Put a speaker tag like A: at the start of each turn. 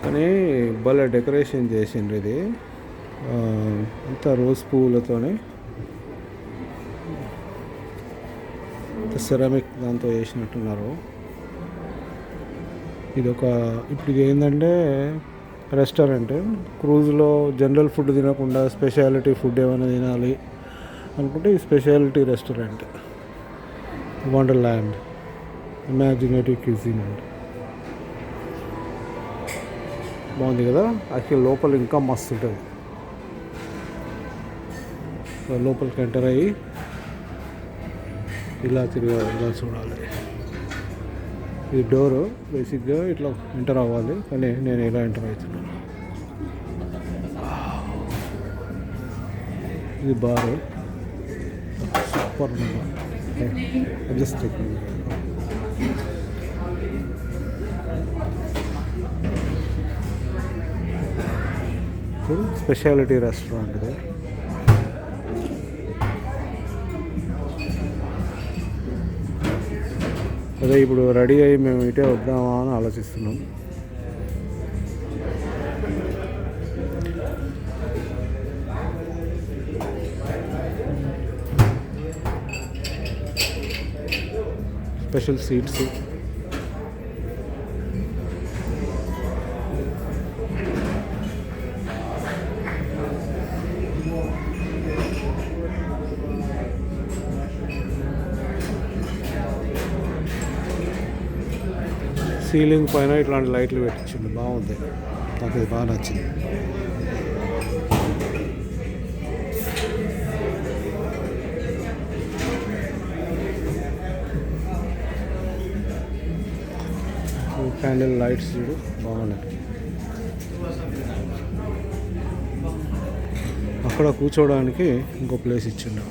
A: కానీ భలే డెకరేషన్ చేసిండ్రు ఇది అంతా రోజ్ పువ్వులతోనే సెరామిక్ దాంతో చేసినట్టున్నారు. ఇప్పుడు ఇది ఏంటంటే రెస్టారెంట్. క్రూజ్లో జనరల్ ఫుడ్ తినకుండా స్పెషాలిటీ ఫుడ్ ఏమైనా తినాలి అనుకుంటే ఈ speciality restaurant wonderland imaginative cuisine అండి. బాగుంది కదా. యాక్చువల్ లోపల ఇంకా మస్తు ఉంటుంది. లోపలికి ఎంటర్ అయ్యి ఇలా ఇలా చూడాలి. ఇది డోరు. బేసిక్గా ఇట్లా ఎంటర్ అవ్వాలి, కానీ నేను ఇలా ఎంటర్ అవుతున్నాను. ఇది బారు. సూపర్ జస్ట్ స్పెషాలిటీ రెస్టారెంట్ ఇది. అదే ఇప్పుడు రెడీ అయ్యి మేము ఇటే వద్దామా అని ఆలోచిస్తున్నాం. Special seats. సీలింగ్ పైన ఇట్లాంటి లైట్లు పెట్టించిండు. బాగుంది, నాకు ఇది బాగా నచ్చింది. క్యాండిల్ లైట్స్ చూడు బాగున్నాయి. అక్కడ కూర్చోవడానికి ఇంకో ప్లేస్ ఇచ్చిండు.